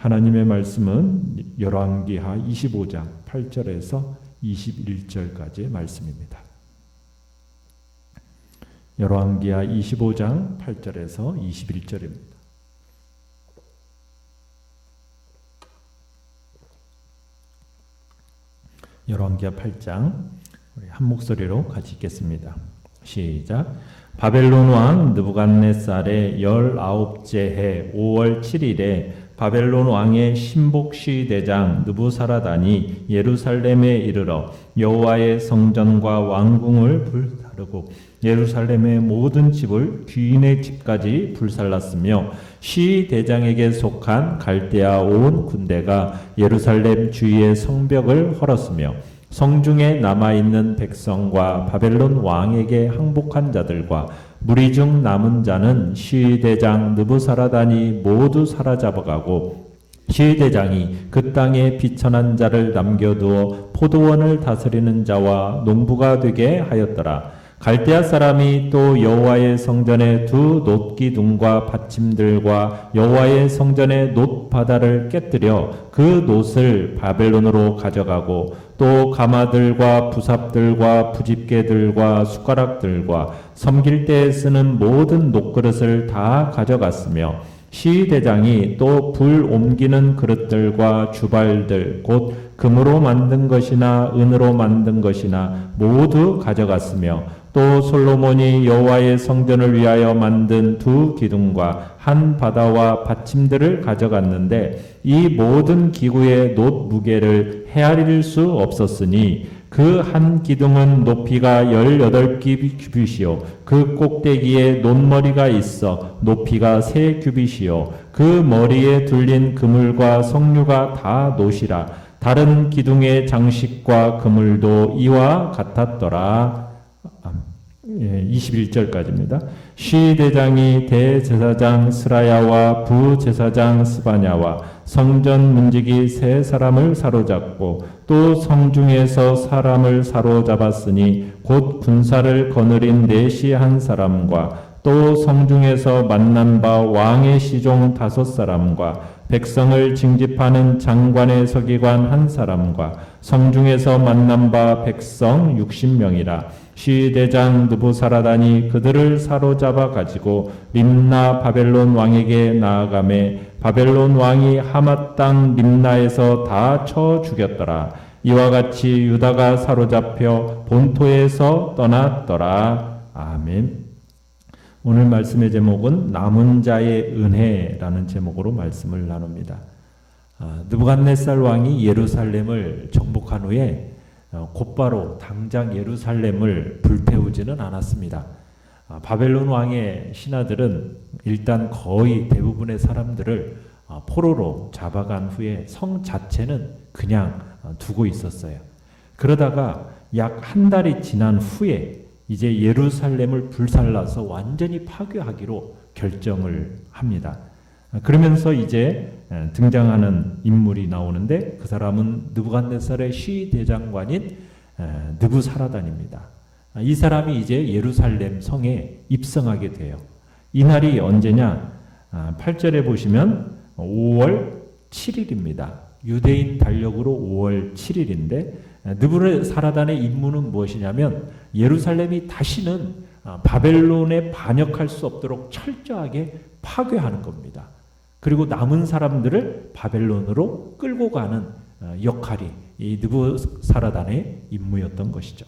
하나님의 말씀은 열왕기하 25장 8절에서 21절까지의 말씀입니다. 열왕기하 25장 8절에서 21절입니다. 열왕기하 8장 우리 한 목소리로 같이 읽겠습니다. 시작. 바벨론 왕 느부갓네살의 19째 해 5월 7일에 바벨론 왕의 신복 시대장 느부사라단이 예루살렘에 이르러 여호와의 성전과 왕궁을 불사르고 예루살렘의 모든 집을 귀인의 집까지 불살랐으며 시대장에게 속한 갈대아 온 군대가 예루살렘 주위의 성벽을 헐었으며 성중에 남아있는 백성과 바벨론 왕에게 항복한 자들과 무리 중 남은 자는 시대장 느부사라단이 모두 사로잡아가고 시대장이 그 땅에 비천한 자를 남겨두어 포도원을 다스리는 자와 농부가 되게 하였더라. 갈대아 사람이 또 여호와의 성전의 두 놋기둥과 받침들과 여호와의 성전의 놋바다를 깨뜨려 그 놋을 바벨론으로 가져가고 또 가마들과 부삽들과 부집개들과 숟가락들과 섬길 때에 쓰는 모든 놋그릇을 다 가져갔으며 시대장이 또 불 옮기는 그릇들과 주발들 곧 금으로 만든 것이나 은으로 만든 것이나 모두 가져갔으며 또 솔로몬이 여호와의 성전을 위하여 만든 두 기둥과 한 바다와 받침들을 가져갔는데 이 모든 기구의 놋 무게를 헤아릴 수 없었으니 그 한 기둥은 높이가 18규빗이요 그 꼭대기에 놋머리가 있어 높이가 3규빗이요 그 머리에 둘린 그물과 석류가 다 놋이라. 다른 기둥의 장식과 그물도 이와 같았더라. 21절까지입니다. 시대장이 대제사장 스라야와 부제사장 스바냐와 성전 문지기 3사람을 사로잡고 또 성중에서 사람을 사로잡았으니 곧 군사를 거느린 내시 한 사람과 또 성중에서 만난 바 왕의 시종 5사람과 백성을 징집하는 장관의 서기관 1사람과 성중에서 만난 바 백성 60명이라. 시대장 느부사라단이 그들을 사로잡아 가지고 림나 바벨론 왕에게 나아가매 바벨론 왕이 하맛 땅 림나에서 다 쳐 죽였더라. 이와 같이 유다가 사로잡혀 본토에서 떠났더라. 아멘. 오늘 말씀의 제목은 남은 자의 은혜라는 제목으로 말씀을 나눕니다. 느부갓네살 왕이 예루살렘을 정복한 후에 곧바로 당장 예루살렘을 불태우지는 않았습니다. 바벨론 왕의 신하들은 일단 거의 대부분의 사람들을 포로로 잡아간 후에 성 자체는 그냥 두고 있었어요. 그러다가 약 한 달이 지난 후에 이제 예루살렘을 불살라서 완전히 파괴하기로 결정을 합니다. 그러면서 이제 등장하는 인물이 나오는데 그 사람은 느부갓네살의 시대장관인 느부사라단입니다. 이 사람이 이제 예루살렘 성에 입성하게 돼요. 이 날이 언제냐? 8절에 보시면 5월 7일입니다. 유대인 달력으로 5월 7일인데 느부갓네살의 임무는 무엇이냐면 예루살렘이 다시는 바벨론에 반역할 수 없도록 철저하게 파괴하는 겁니다. 그리고 남은 사람들을 바벨론으로 끌고 가는 역할이 이 느부사라단의 임무였던 것이죠.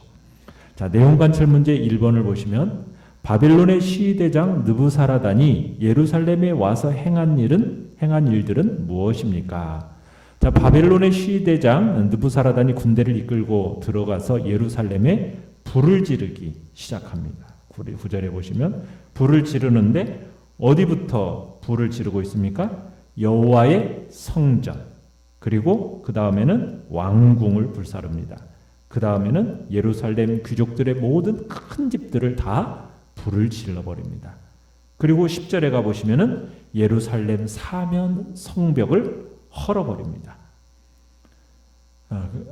자, 내용 관찰 문제 1번을 보시면 바벨론의 시대장 느부사라단이 예루살렘에 와서 행한 일들은 무엇입니까? 자, 바벨론의 시대장 느부사라단이 군대를 이끌고 들어가서 예루살렘에 불을 지르기 시작합니다. 9절에 보시면 불을 지르는데 어디부터 불을 지르고 있습니까? 여호와의 성전, 그리고 그 다음에는 왕궁을 불사릅니다. 그 다음에는 예루살렘 귀족들의 모든 큰 집들을 다 불을 질러버립니다. 그리고 10절에 가보시면은 예루살렘 사면 성벽을 헐어버립니다.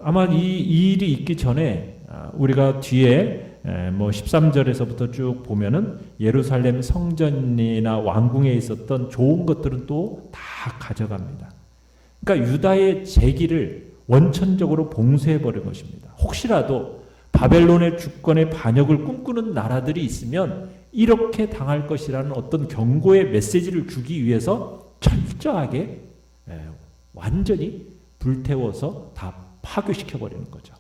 아마 이 일이 있기 전에 우리가 뒤에 13절에서부터 쭉 보면은 예루살렘 성전이나 왕궁에 있었던 좋은 것들은 또 다 가져갑니다. 그러니까 유다의 재기를 원천적으로 봉쇄해버린 것입니다. 혹시라도 바벨론의 주권의 반역을 꿈꾸는 나라들이 있으면 이렇게 당할 것이라는 어떤 경고의 메시지를 주기 위해서 철저하게 완전히 불태워서 다 파괴시켜버리는 거죠.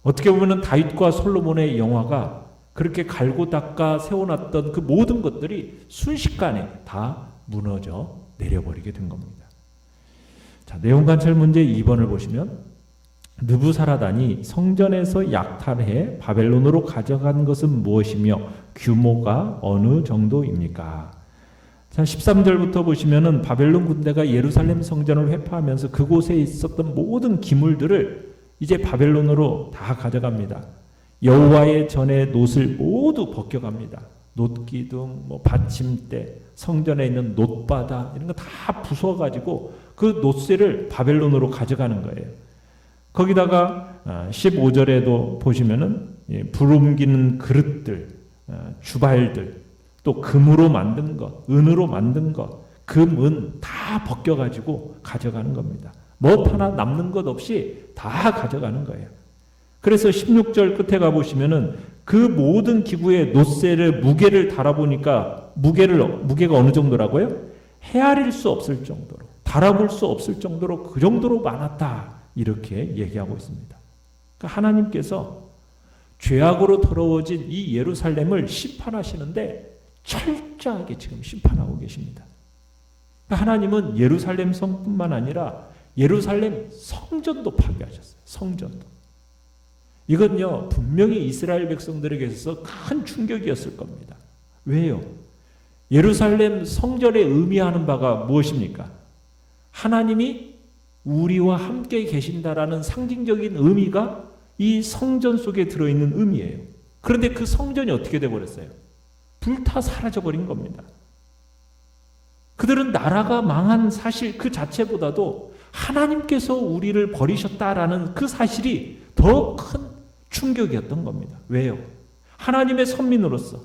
어떻게 보면 다윗과 솔로몬의 영화가 그렇게 갈고 닦아 세워놨던 그 모든 것들이 순식간에 다 무너져 내려버리게 된 겁니다. 자, 내용 관찰 문제 2번을 보시면 느부사라단이 성전에서 약탈해 바벨론으로 가져간 것은 무엇이며 규모가 어느 정도입니까? 자, 13절부터 보시면은 바벨론 군대가 예루살렘 성전을 회파하면서 그곳에 있었던 모든 기물들을 이제 바벨론으로 다 가져갑니다. 여호와의 전의 놋을 모두 벗겨갑니다. 놋기둥, 받침대, 성전에 있는 놋바다 이런 거 다 부숴가지고 그 놋쇠를 바벨론으로 가져가는 거예요. 거기다가 15절에도 보시면은 불 옮기는 그릇들, 주발들, 또 금으로 만든 것, 은으로 만든 것, 금, 은 다 벗겨가지고 가져가는 겁니다. 뭐 하나 남는 것 없이 다 가져가는 거예요. 그래서 16절 끝에 가보시면은 그 모든 기구에 놋쇠를 무게를 달아보니까 무게가 어느 정도라고요? 헤아릴 수 없을 정도로, 달아볼 수 없을 정도로 그 정도로 많았다. 이렇게 얘기하고 있습니다. 그러니까 하나님께서 죄악으로 더러워진 이 예루살렘을 심판하시는데 철저하게 지금 심판하고 계십니다. 그러니까 하나님은 예루살렘 성뿐만 아니라 예루살렘 성전도 파괴하셨어요. 성전도. 이건요, 분명히 이스라엘 백성들에게 있어서 큰 충격이었을 겁니다. 왜요? 예루살렘 성전에 의미하는 바가 무엇입니까? 하나님이 우리와 함께 계신다라는 상징적인 의미가 이 성전 속에 들어있는 의미예요. 그런데 그 성전이 어떻게 되어버렸어요? 불타 사라져버린 겁니다. 그들은 나라가 망한 사실 그 자체보다도 하나님께서 우리를 버리셨다라는 그 사실이 더 큰 충격이었던 겁니다. 왜요? 하나님의 선민으로서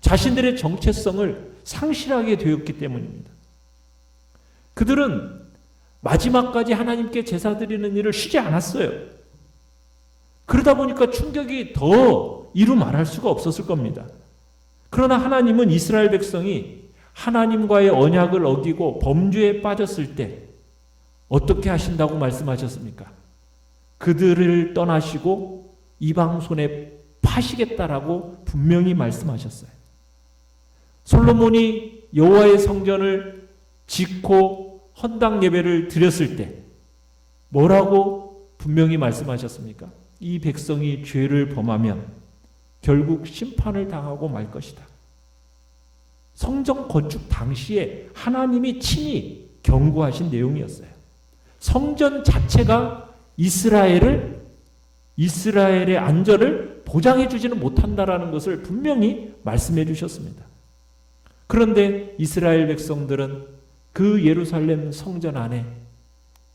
자신들의 정체성을 상실하게 되었기 때문입니다. 그들은 마지막까지 하나님께 제사 드리는 일을 쉬지 않았어요. 그러다 보니까 충격이 더 이루 말할 수가 없었을 겁니다. 그러나 하나님은 이스라엘 백성이 하나님과의 언약을 어기고 범죄에 빠졌을 때 어떻게 하신다고 말씀하셨습니까? 그들을 떠나시고 이방 손에 파시겠다라고 분명히 말씀하셨어요. 솔로몬이 여호와의 성전을 짓고 헌당 예배를 드렸을 때 뭐라고 분명히 말씀하셨습니까? 이 백성이 죄를 범하면 결국 심판을 당하고 말 것이다. 성전 건축 당시에 하나님이 친히 경고하신 내용이었어요. 성전 자체가 이스라엘의 안전을 보장해 주지는 못한다라는 것을 분명히 말씀해 주셨습니다. 그런데 이스라엘 백성들은 그 예루살렘 성전 안에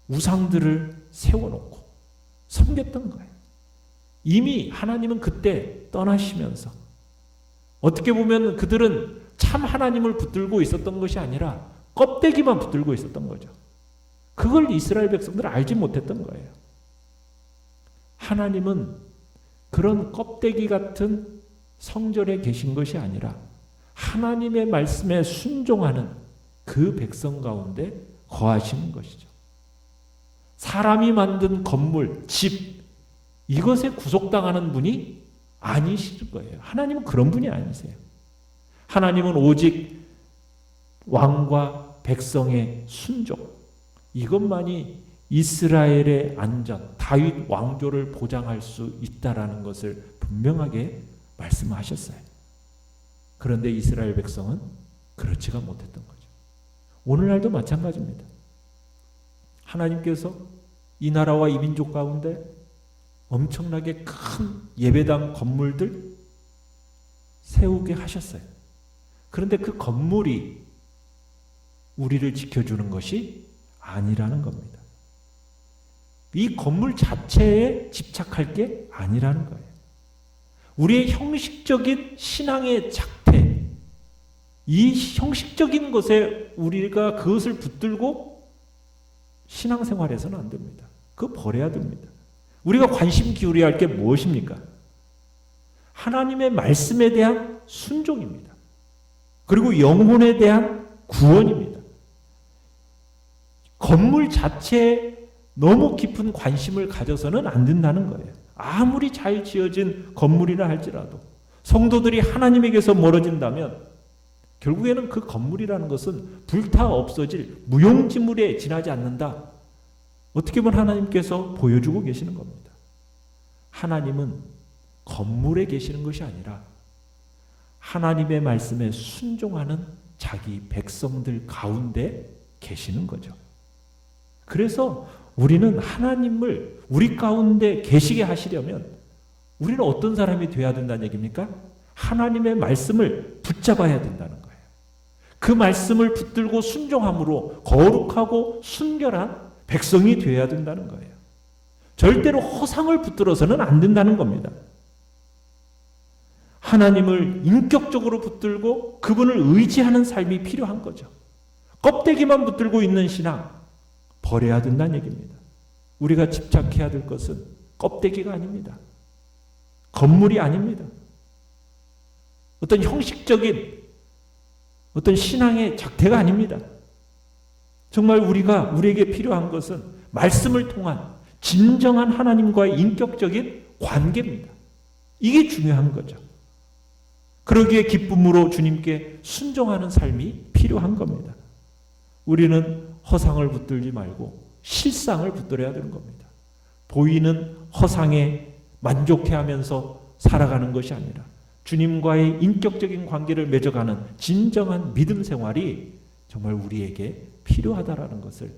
우상들을 세워놓고 섬겼던 거예요. 이미 하나님은 그때 떠나시면서 어떻게 보면 그들은 참 하나님을 붙들고 있었던 것이 아니라 껍데기만 붙들고 있었던 거죠. 그걸 이스라엘 백성들은 알지 못했던 거예요. 하나님은 그런 껍데기 같은 성전에 계신 것이 아니라 하나님의 말씀에 순종하는 그 백성 가운데 거하시는 것이죠. 사람이 만든 건물, 집, 이것에 구속당하는 분이 아니실 거예요. 하나님은 그런 분이 아니세요. 하나님은 오직 왕과 백성의 순종, 이것만이 이스라엘의 안전, 다윗 왕조를 보장할 수 있다라는 것을 분명하게 말씀하셨어요. 그런데 이스라엘 백성은 그렇지가 못했던 거죠. 오늘날도 마찬가지입니다. 하나님께서 이 나라와 이 민족 가운데 엄청나게 큰 예배당 건물들 세우게 하셨어요. 그런데 그 건물이 우리를 지켜주는 것이 아니라는 겁니다. 이 건물 자체에 집착할 게 아니라는 거예요. 우리의 형식적인 신앙의 작태, 이 형식적인 것에 우리가 그것을 붙들고 신앙생활에서는 안 됩니다. 그거 버려야 됩니다. 우리가 관심 기울여야 할 게 무엇입니까? 하나님의 말씀에 대한 순종입니다. 그리고 영혼에 대한 구원입니다. 건물 자체에 너무 깊은 관심을 가져서는 안 된다는 거예요. 아무리 잘 지어진 건물이라 할지라도 성도들이 하나님에게서 멀어진다면 결국에는 그 건물이라는 것은 불타 없어질 무용지물에 지나지 않는다. 어떻게 보면 하나님께서 보여주고 계시는 겁니다. 하나님은 건물에 계시는 것이 아니라 하나님의 말씀에 순종하는 자기 백성들 가운데 계시는 거죠. 그래서 우리는 하나님을 우리 가운데 계시게 하시려면 우리는 어떤 사람이 되어야 된다는 얘기입니까? 하나님의 말씀을 붙잡아야 된다는 거예요. 그 말씀을 붙들고 순종함으로 거룩하고 순결한 백성이 되어야 된다는 거예요. 절대로 허상을 붙들어서는 안 된다는 겁니다. 하나님을 인격적으로 붙들고 그분을 의지하는 삶이 필요한 거죠. 껍데기만 붙들고 있는 신앙 버려야 된다는 얘기입니다. 우리가 집착해야 될 것은 껍데기가 아닙니다. 건물이 아닙니다. 어떤 형식적인 어떤 신앙의 작태가 아닙니다. 정말 우리에게 필요한 것은 말씀을 통한 진정한 하나님과의 인격적인 관계입니다. 이게 중요한 거죠. 그러기에 기쁨으로 주님께 순종하는 삶이 필요한 겁니다. 우리는 허상을 붙들지 말고 실상을 붙들어야 되는 겁니다. 보이는 허상에 만족해하면서 살아가는 것이 아니라 주님과의 인격적인 관계를 맺어가는 진정한 믿음 생활이 정말 우리에게 필요하다라는 것을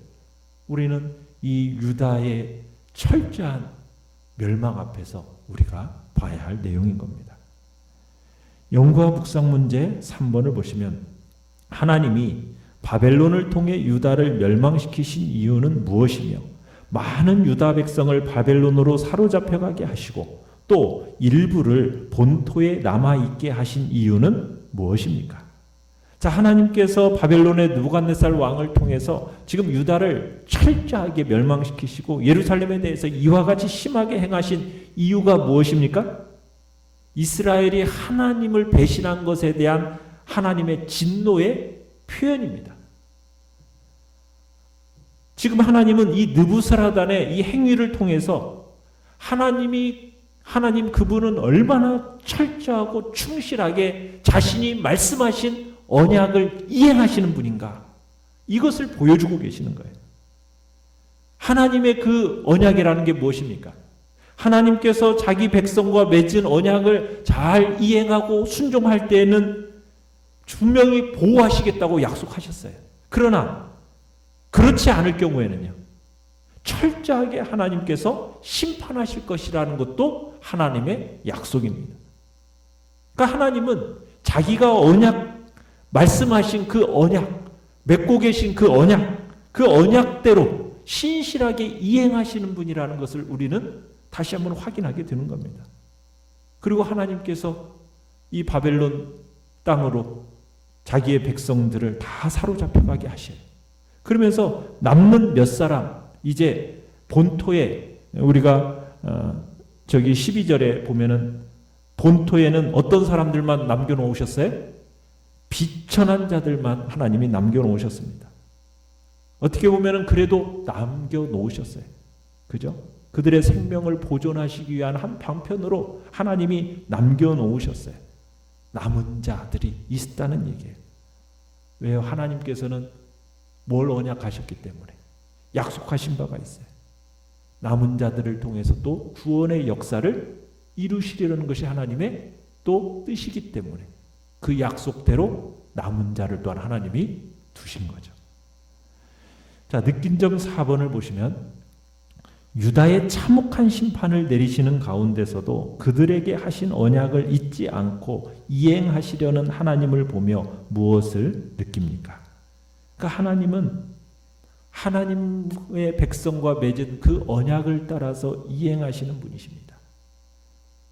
우리는 이 유다의 철저한 멸망 앞에서 우리가 봐야 할 내용인 겁니다. 연구와 묵상 문제 3번을 보시면 하나님이 바벨론을 통해 유다를 멸망시키신 이유는 무엇이며 많은 유다 백성을 바벨론으로 사로잡혀가게 하시고 또 일부를 본토에 남아있게 하신 이유는 무엇입니까? 자, 하나님께서 바벨론의 느부갓네살 왕을 통해서 지금 유다를 철저하게 멸망시키시고 예루살렘에 대해서 이와 같이 심하게 행하신 이유가 무엇입니까? 이스라엘이 하나님을 배신한 것에 대한 하나님의 진노의 표현입니다. 지금 하나님은 이 느부사라단의 이 행위를 통해서 하나님 그분은 얼마나 철저하고 충실하게 자신이 말씀하신 언약을 이행하시는 분인가, 이것을 보여주고 계시는 거예요. 하나님의 그 언약이라는 게 무엇입니까? 하나님께서 자기 백성과 맺은 언약을 잘 이행하고 순종할 때에는 분명히 보호하시겠다고 약속하셨어요. 그러나 그렇지 않을 경우에는요, 철저하게 하나님께서 심판하실 것이라는 것도 하나님의 약속입니다. 그러니까 하나님은 자기가 언약, 말씀하신 그 언약, 맺고 계신 그 언약대로 신실하게 이행하시는 분이라는 것을 우리는 다시 한번 확인하게 되는 겁니다. 그리고 하나님께서 이 바벨론 땅으로 자기의 백성들을 다 사로잡혀가게 하셔요. 그러면서 남는 몇 사람, 이제 본토에 우리가 저기 12절에 보면은 본토에는 어떤 사람들만 남겨놓으셨어요? 비천한 자들만 하나님이 남겨놓으셨습니다. 어떻게 보면은 그래도 남겨놓으셨어요. 그죠? 그들의 생명을 보존하시기 위한 한 방편으로 하나님이 남겨놓으셨어요. 남은 자들이 있다는 얘기예요. 왜요? 하나님께서는 뭘 언약하셨기 때문에 약속하신 바가 있어요. 남은 자들을 통해서 또 구원의 역사를 이루시려는 것이 하나님의 또 뜻이기 때문에 그 약속대로 남은 자를 또한 하나님이 두신 거죠. 자, 느낀 점 4번을 보시면 유다의 참혹한 심판을 내리시는 가운데서도 그들에게 하신 언약을 잊지 않고 이행하시려는 하나님을 보며 무엇을 느낍니까? 그러니까 하나님은 하나님의 백성과 맺은 그 언약을 따라서 이행하시는 분이십니다.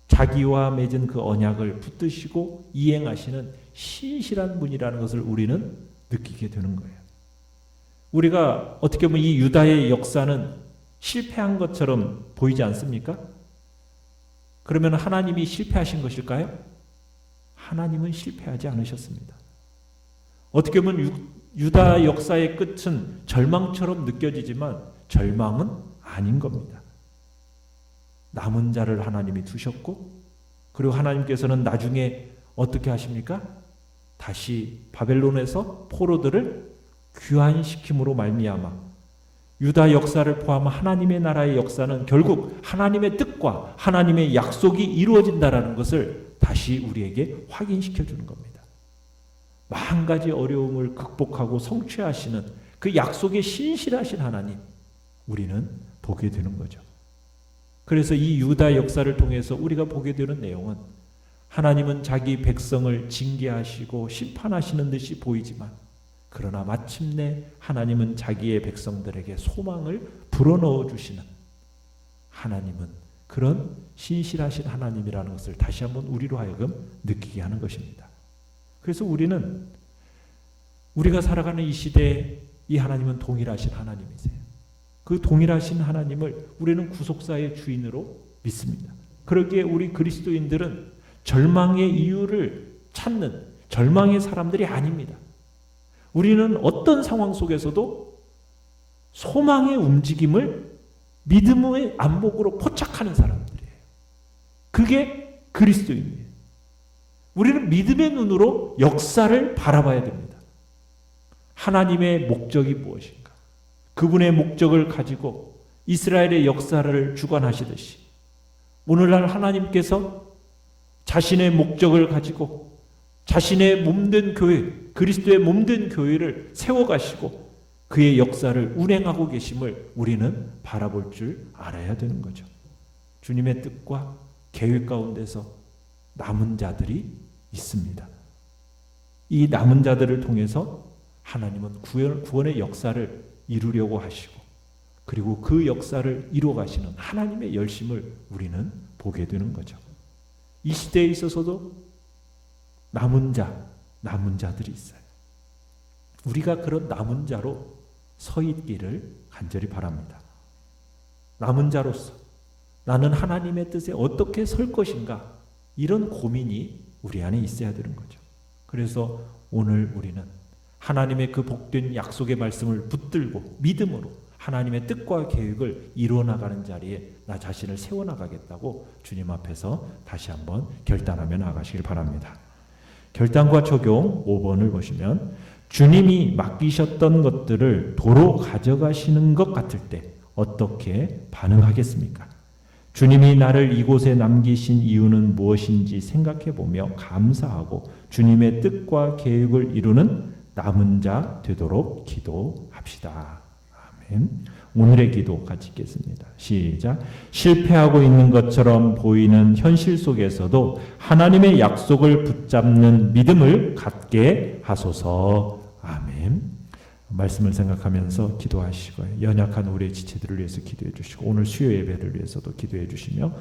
자기와 맺은 그 언약을 붙드시고 이행하시는 신실한 분이라는 것을 우리는 느끼게 되는 거예요. 우리가 어떻게 보면 이 유다의 역사는 실패한 것처럼 보이지 않습니까? 그러면 하나님이 실패하신 것일까요? 하나님은 실패하지 않으셨습니다. 어떻게 보면 유다 역사의 끝은 절망처럼 느껴지지만 절망은 아닌 겁니다. 남은 자를 하나님이 두셨고, 그리고 하나님께서는 나중에 어떻게 하십니까? 다시 바벨론에서 포로들을 귀환시킴으로 말미암아 유다 역사를 포함한 하나님의 나라의 역사는 결국 하나님의 뜻과 하나님의 약속이 이루어진다라는 것을 다시 우리에게 확인시켜 주는 겁니다. 만 가지 어려움을 극복하고 성취하시는 그 약속에 신실하신 하나님, 우리는 보게 되는 거죠. 그래서 이 유다 역사를 통해서 우리가 보게 되는 내용은 하나님은 자기 백성을 징계하시고 심판하시는 듯이 보이지만, 그러나 마침내 하나님은 자기의 백성들에게 소망을 불어넣어 주시는 하나님은 그런 신실하신 하나님이라는 것을 다시 한번 우리로 하여금 느끼게 하는 것입니다. 그래서 우리가 살아가는 이 시대에 이 하나님은 동일하신 하나님이세요. 그 동일하신 하나님을 우리는 구속사의 주인으로 믿습니다. 그러기에 우리 그리스도인들은 절망의 이유를 찾는 절망의 사람들이 아닙니다. 우리는 어떤 상황 속에서도 소망의 움직임을 믿음의 안목으로 포착하는 사람들이에요. 그게 그리스도인이에요. 우리는 믿음의 눈으로 역사를 바라봐야 됩니다. 하나님의 목적이 무엇인가? 그분의 목적을 가지고 이스라엘의 역사를 주관하시듯이 오늘날 하나님께서 자신의 목적을 가지고 자신의 몸된 교회, 그리스도의 몸된 교회를 세워가시고 그의 역사를 운행하고 계심을 우리는 바라볼 줄 알아야 되는 거죠. 주님의 뜻과 계획 가운데서 남은 자들이 있습니다. 이 남은 자들을 통해서 하나님은 구원의 역사를 이루려고 하시고, 그리고 그 역사를 이루어 가시는 하나님의 열심을 우리는 보게 되는 거죠. 이 시대에 있어서도 남은 자들이 있어요. 우리가 그런 남은 자로 서 있기를 간절히 바랍니다. 남은 자로서 나는 하나님의 뜻에 어떻게 설 것인가, 이런 고민이 우리 안에 있어야 되는 거죠. 그래서 오늘 우리는 하나님의 그 복된 약속의 말씀을 붙들고 믿음으로 하나님의 뜻과 계획을 이루어나가는 자리에 나 자신을 세워나가겠다고 주님 앞에서 다시 한번 결단하며 나가시길 바랍니다. 결단과 적용 5번을 보시면, 주님이 맡기셨던 것들을 도로 가져가시는 것 같을 때 어떻게 반응하겠습니까? 주님이 나를 이곳에 남기신 이유는 무엇인지 생각해보며 감사하고 주님의 뜻과 계획을 이루는 남은 자 되도록 기도합시다. 아멘. 오늘의 기도 같이 읽겠습니다. 시작. 실패하고 있는 것처럼 보이는 현실 속에서도 하나님의 약속을 붙잡는 믿음을 갖게 하소서. 아멘. 말씀을 생각하면서 기도하시고 연약한 우리의 지체들을 위해서 기도해 주시고 오늘 수요 예배를 위해서도 기도해 주시며